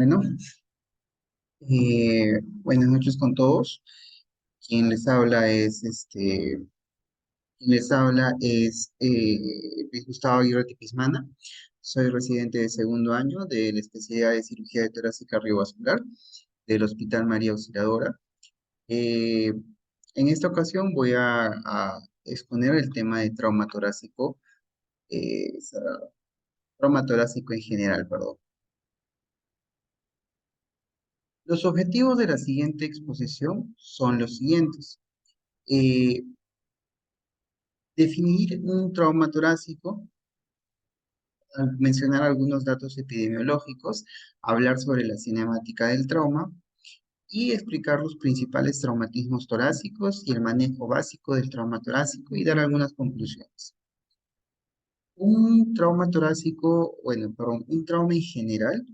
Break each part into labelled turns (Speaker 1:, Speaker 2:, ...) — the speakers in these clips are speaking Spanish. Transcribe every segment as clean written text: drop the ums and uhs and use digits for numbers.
Speaker 1: Bueno, buenas noches con todos. Quien les habla es Luis Gustavo Aguirre Pizmana. Soy residente de segundo año de la especialidad de cirugía de torácica cardiovascular del Hospital María Auxiliadora. Eh, en esta ocasión voy a exponer el tema de trauma torácico en general, perdón. Los objetivos de la siguiente exposición son los siguientes. Eh, Definir un trauma torácico, mencionar algunos datos epidemiológicos, hablar sobre la cinemática del trauma y explicar los principales traumatismos torácicos y el manejo básico del trauma torácico y dar algunas conclusiones. Un trauma torácico, bueno, perdón, un trauma en general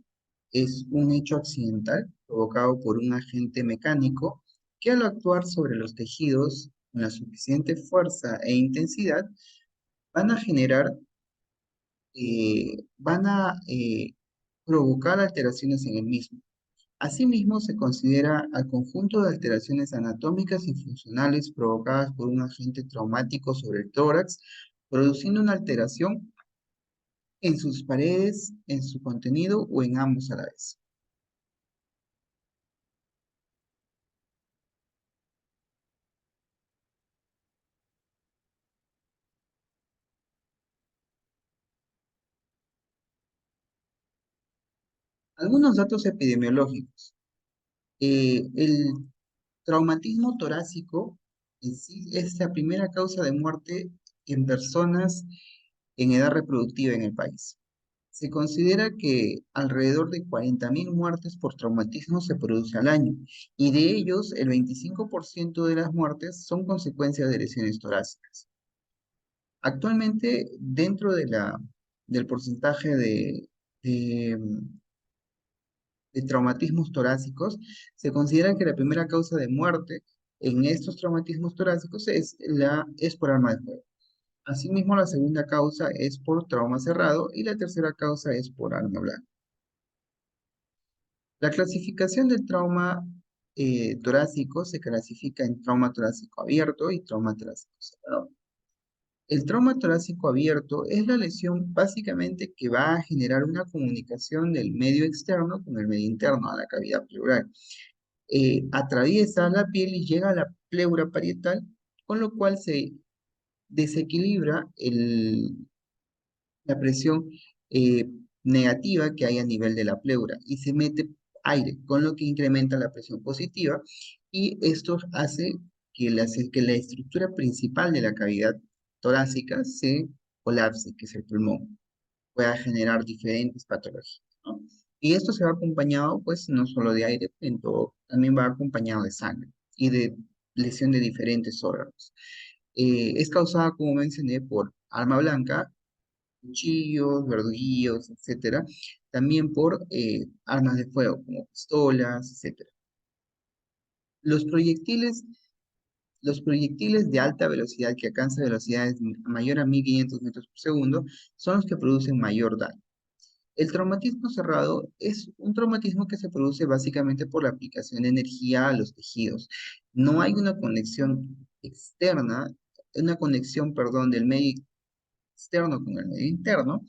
Speaker 1: es un hecho accidental provocado por un agente mecánico que al actuar sobre los tejidos con la suficiente fuerza e intensidad van a generar van a provocar alteraciones en el mismo. Asimismo, se considera al conjunto de alteraciones anatómicas y funcionales provocadas por un agente traumático sobre el tórax, produciendo una alteración en sus paredes, en su contenido o en ambos a la vez. Algunos datos epidemiológicos. El traumatismo torácico en sí es la primera causa de muerte en personas en edad reproductiva en el país. Se considera que alrededor de 40.000 muertes por traumatismo se produce al año, y de ellos el 25% de las muertes son consecuencias de lesiones torácicas. Actualmente, dentro del porcentaje de, de traumatismos torácicos, se considera que la primera causa de muerte en estos traumatismos torácicos es por arma de fuego. Asimismo, la segunda causa es por trauma cerrado y la tercera causa es por arma blanca. La clasificación del trauma torácico se clasifica en trauma torácico abierto y trauma torácico cerrado. El trauma torácico abierto es la lesión básicamente que va a generar una comunicación del medio externo con el medio interno a la cavidad pleural. Atraviesa la piel y llega a la pleura parietal, con lo cual se desequilibra la presión eh, negativa que hay a nivel de la pleura y se mete aire, con lo que incrementa la presión positiva y esto hace que la estructura principal de la cavidad torácica se colapse, que es el pulmón, pueda generar diferentes patologías, ¿no? Y esto se va acompañado, pues, no solo de aire, también va acompañado de sangre y de lesión de diferentes órganos. Es causada, como mencioné, por arma blanca, cuchillos, verduguillos, etcétera, también por armas de fuego como pistolas, etcétera. Los proyectiles, los proyectiles de alta velocidad que alcanzan velocidades mayor a 1500 metros por segundo son los que producen mayor daño. El traumatismo cerrado es un traumatismo que se produce básicamente por la aplicación de energía a los tejidos. No hay una conexión externa, una conexión, perdón, del medio externo con el medio interno,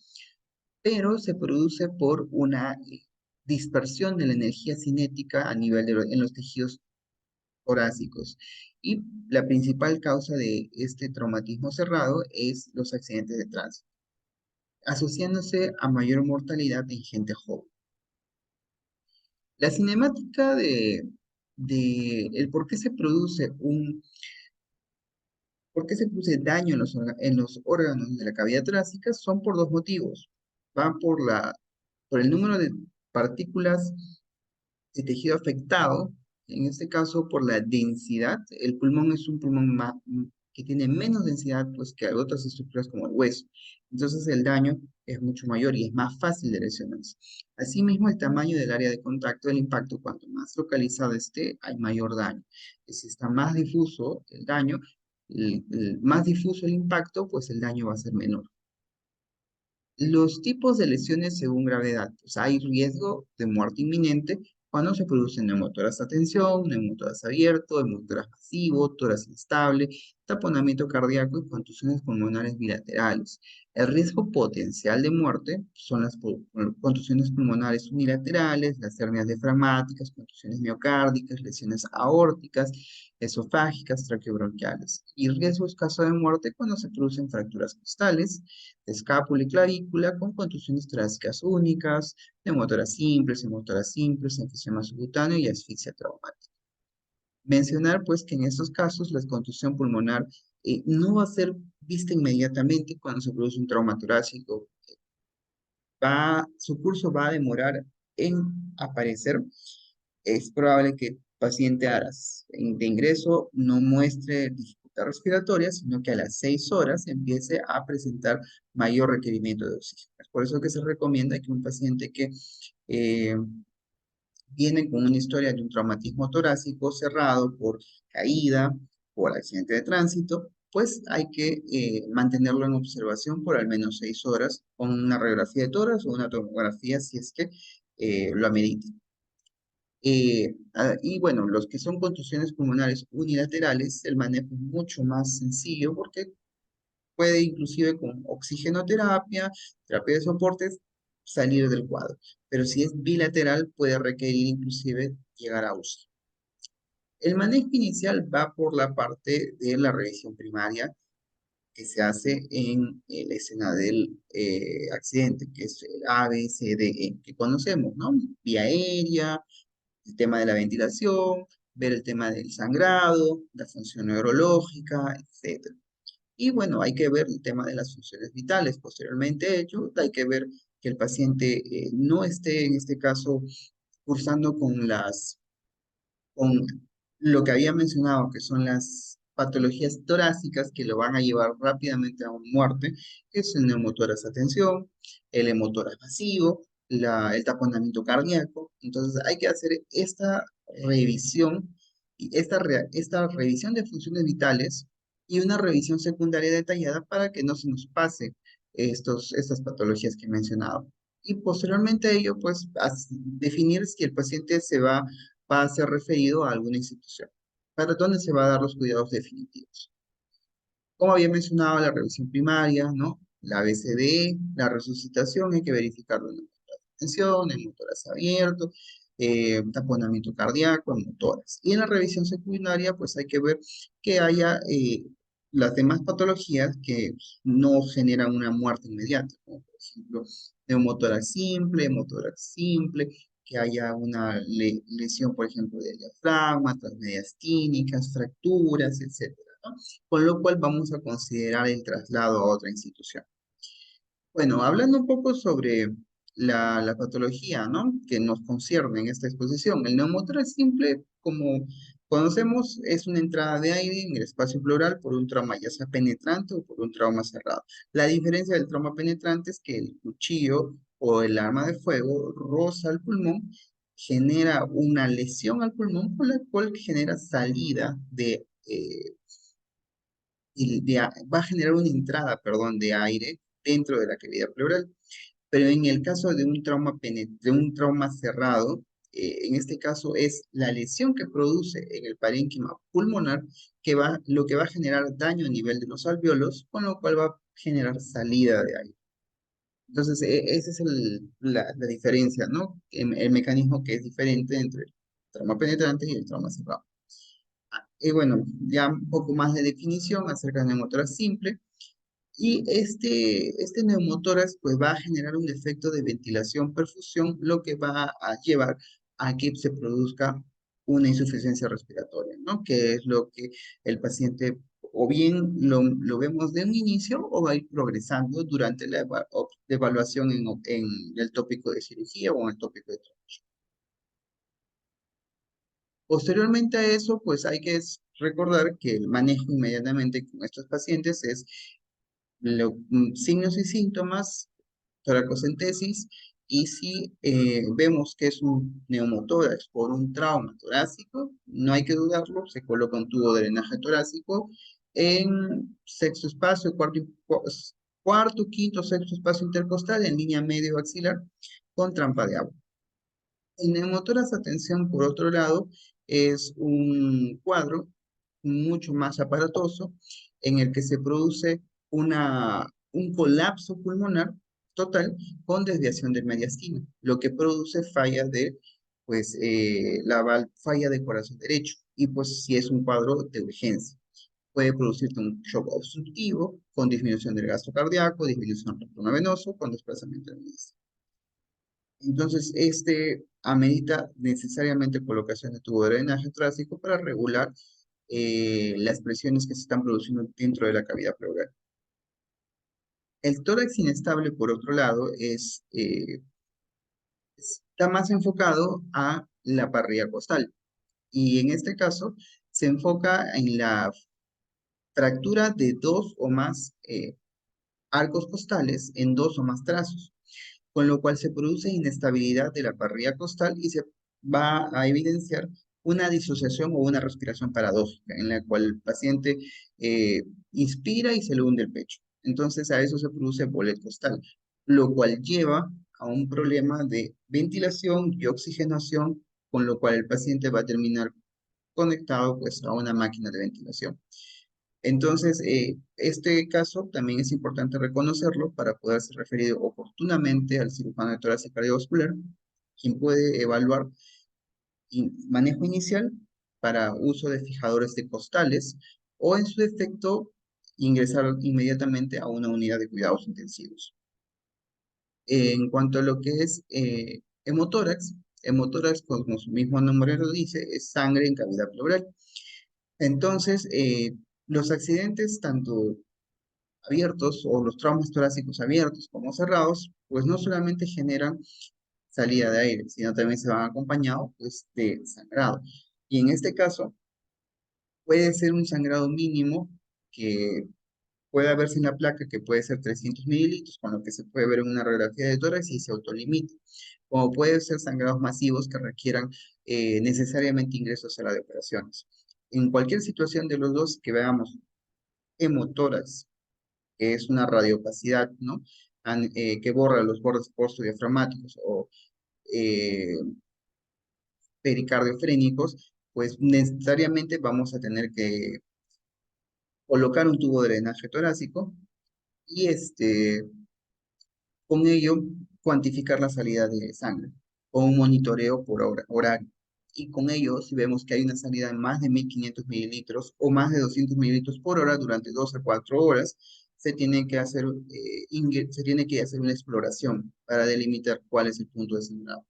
Speaker 1: pero se produce por una dispersión de la energía cinética a nivel en los tejidos torácicos. Y la principal causa de este traumatismo cerrado es los accidentes de tránsito, asociándose a mayor mortalidad en gente joven. La cinemática de el por qué se produce daño en los órganos de la cavidad torácica son por dos motivos. Van por el número de partículas de tejido afectado, en este caso por la densidad. El pulmón es un pulmón que tiene menos densidad pues, que otras estructuras como el hueso. Entonces el daño es mucho mayor y es más fácil de lesionarse. Asimismo, el tamaño del área de contacto del impacto, cuanto más localizado esté, hay mayor daño. Si está más difuso el daño, más difuso el impacto, pues el daño va a ser menor. Los tipos de lesiones según gravedad. Pues hay riesgo de muerte inminente cuando se produce neumotoras a tensión, neumotoras abierto, neumotoras pasivo, toras inestable, taponamiento cardíaco y contusiones pulmonares bilaterales. El riesgo potencial de muerte son las contusiones pulmonares unilaterales, las hernias diafragmáticas, contusiones miocárdicas, lesiones aórticas, esofágicas, traqueobronquiales. Y riesgo escaso de muerte cuando se producen fracturas costales, escápula y clavícula con contusiones torácicas únicas, neumotoras simples, enfisema subcutáneo y asfixia traumática. Mencionar pues que en estos casos la contusión pulmonar no va a ser vista inmediatamente cuando se produce un trauma torácico. Su curso va a demorar en aparecer. Es probable que el paciente de ingreso no muestre dificultad respiratoria, sino que a las 6 horas empiece a presentar mayor requerimiento de oxígeno. Es por eso que se recomienda que un paciente que eh, viene con una historia de un traumatismo torácico cerrado por caída, por accidente de tránsito, pues hay que mantenerlo en observación por al menos 6 horas con una radiografía de tórax o una tomografía si es que lo amerite. Y bueno, los que son contusiones pulmonares unilaterales, el manejo es mucho más sencillo porque puede inclusive con oxigenoterapia, terapia de soportes, salir del cuadro. Pero si es bilateral, puede requerir inclusive llegar a UCI. El manejo inicial va por la parte de la revisión primaria que se hace en la escena del accidente, que es el A, B, C, D, E, que conocemos, ¿no? Vía aérea, el tema de la ventilación, ver el tema del sangrado, la función neurológica, etc. Y bueno, hay que ver el tema de las funciones vitales. Posteriormente hecho, hay que ver que el paciente no esté, en este caso, cursando con lo que había mencionado, que son las patologías torácicas que lo van a llevar rápidamente a una muerte, que es el neumotórax a tensión, el hemotórax pasivo, el taponamiento cardíaco. Entonces hay que hacer esta revisión, esta revisión de funciones vitales y una revisión secundaria detallada para que no se nos pase estas patologías que he mencionado. Y posteriormente a ello, pues, definir si el paciente va a ser referido a alguna institución, para donde se va a dar los cuidados definitivos. Como había mencionado, la revisión primaria, ¿no? La ABCDE, la resucitación, hay que verificarlo en el motor de tensión, el motoras abierto, taponamiento cardíaco, motoras. Y en la revisión secundaria, pues hay que ver que haya las demás patologías que no generan una muerte inmediata, como por ejemplo neumotórax simple, que haya una lesión, por ejemplo, del diafragma, transmedias tínicas, fracturas, etcétera, ¿no? Con lo cual vamos a considerar el traslado a otra institución. Bueno, hablando un poco sobre la patología, ¿no? Que nos concierne en esta exposición. El neumotórax simple, como conocemos, es una entrada de aire en el espacio pleural por un trauma ya sea penetrante o por un trauma cerrado. La diferencia del trauma penetrante es que el cuchillo o el arma de fuego roza el pulmón, genera una lesión al pulmón, por la cual genera salida va a generar una entrada, perdón, de aire dentro de la cavidad pleural. Pero en el caso de un de un trauma cerrado, en este caso es la lesión que produce en el parénquima pulmonar lo que va a generar daño a nivel de los alvéolos, con lo cual va a generar salida de aire. Entonces, esa es la diferencia, ¿no? El mecanismo que es diferente entre el trauma penetrante y el trauma cerrado. Y bueno, ya un poco más de definición acerca del neumotórax simple. Y este neumotórax pues va a generar un efecto de ventilación-perfusión, lo que va a llevar a que se produzca una insuficiencia respiratoria, ¿no? Que es lo que el paciente o bien lo vemos de un inicio o va a ir progresando durante la evaluación en el tópico de cirugía o en el tópico de trauma. Posteriormente a eso, pues hay que recordar que el manejo inmediatamente con estos pacientes es signos y síntomas, toracocentesis, y si vemos que es un neumotórax por un trauma torácico, no hay que dudarlo, se coloca un tubo de drenaje torácico en sexto espacio, cuarto, quinto, sexto espacio intercostal en línea medio axilar con trampa de agua. El neumotórax atención, por otro lado, es un cuadro mucho más aparatoso en el que se produce un colapso pulmonar total con desviación del mediastino, lo que produce falla de, pues, falla de corazón derecho. Y pues si es un cuadro de urgencia, puede producirte un shock obstructivo con disminución del gasto cardíaco, disminución del retorno venoso con desplazamiento del mediastino. Entonces, este amerita necesariamente colocación de tubo de drenaje torácico para regular las presiones que se están produciendo dentro de la cavidad pleural. El tórax inestable, por otro lado, está más enfocado a la parrilla costal. Y en este caso, se enfoca en la fractura de dos o más arcos costales en dos o más trazos, con lo cual se produce inestabilidad de la parrilla costal y se va a evidenciar una disociación o una respiración paradójica, en la cual el paciente inspira y se le hunde el pecho. Entonces a eso se produce bolet costal, lo cual lleva a un problema de ventilación y oxigenación, con lo cual el paciente va a terminar conectado pues a una máquina de ventilación. Entonces, este caso también es importante reconocerlo para poder ser referido oportunamente al cirujano de tórax y cardiovascular, quien puede evaluar manejo inicial para uso de fijadores de costales o en su defecto ingresar inmediatamente a una unidad de cuidados intensivos. En cuanto a lo que es hemotórax, como su mismo nombre lo dice, es sangre en cavidad pleural. Entonces, los accidentes, tanto abiertos o los traumas torácicos abiertos como cerrados, pues no solamente generan salida de aire, sino también se van acompañados pues, de sangrado. Y en este caso, puede ser un sangrado mínimo que puede verse en la placa, que puede ser 300 mililitros, con lo que se puede ver en una radiografía de tórax y se autolimita. Como puede ser sangrados masivos que requieran necesariamente ingresos a la de operaciones. En cualquier situación de los dos que veamos hemotórax, que es una radiopacidad, ¿no? Que borra los bordes postdiafragmáticos o eh, pericardiofrénicos, pues necesariamente vamos a tener que colocar un tubo de drenaje torácico y con ello cuantificar la salida de sangre con un monitoreo por horario. Y con ello, si vemos que hay una salida de más de 1500 mililitros o más de 200 mililitros por hora durante 2 a 4 horas, se tiene que hacer una exploración para delimitar cuál es el punto de sangrado.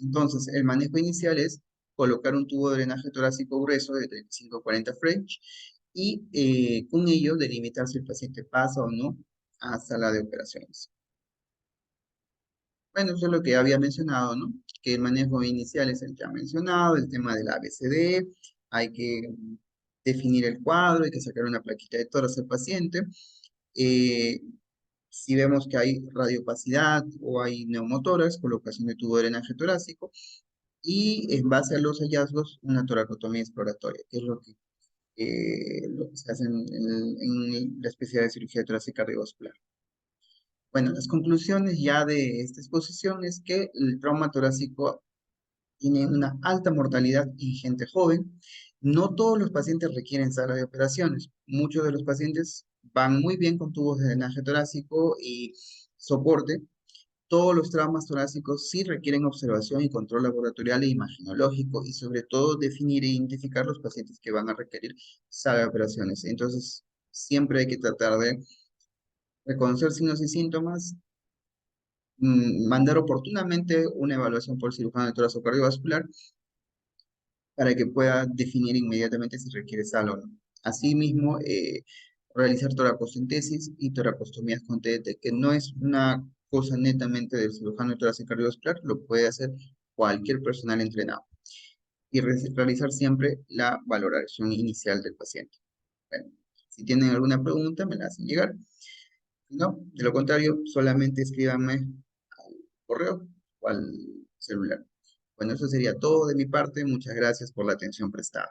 Speaker 1: Entonces, el manejo inicial es colocar un tubo de drenaje torácico grueso de 35 a 40 French y con ello delimitar si el paciente pasa o no a sala de operaciones. Bueno, eso es lo que había mencionado, ¿no? Que el manejo inicial es el que ha mencionado, el tema del ABCD, hay que definir el cuadro, hay que sacar una plaquita de tórax al paciente. Eh, si vemos que hay radiopacidad o hay neumotórax, colocación de tubo de drenaje torácico, y en base a los hallazgos, una toracotomía exploratoria, que es lo que se hace en la especialidad de cirugía torácica cardiovascular. Bueno, las conclusiones ya de esta exposición es que el trauma torácico tiene una alta mortalidad en gente joven. No todos los pacientes requieren sala de operaciones. Muchos de los pacientes van muy bien con tubos de drenaje torácico y soporte. Todos los traumas torácicos sí requieren observación y control laboratorial e imaginológico y sobre todo definir e identificar los pacientes que van a requerir sala de operaciones. Entonces, siempre hay que tratar de reconocer signos y síntomas, mandar oportunamente una evaluación por cirujano de tórax o cardiovascular para que pueda definir inmediatamente si requiere sala o no. Asimismo, realizar toracocentesis y toracostomías con TDT, que no es una cosa netamente del cirujano de tórax y cardiovascular, lo puede hacer cualquier personal entrenado. Y realizar siempre la valoración inicial del paciente. Bueno, si tienen alguna pregunta, me la hacen llegar. Si no, de lo contrario, solamente escríbanme al correo o al celular. Bueno, eso sería todo de mi parte. Muchas gracias por la atención prestada.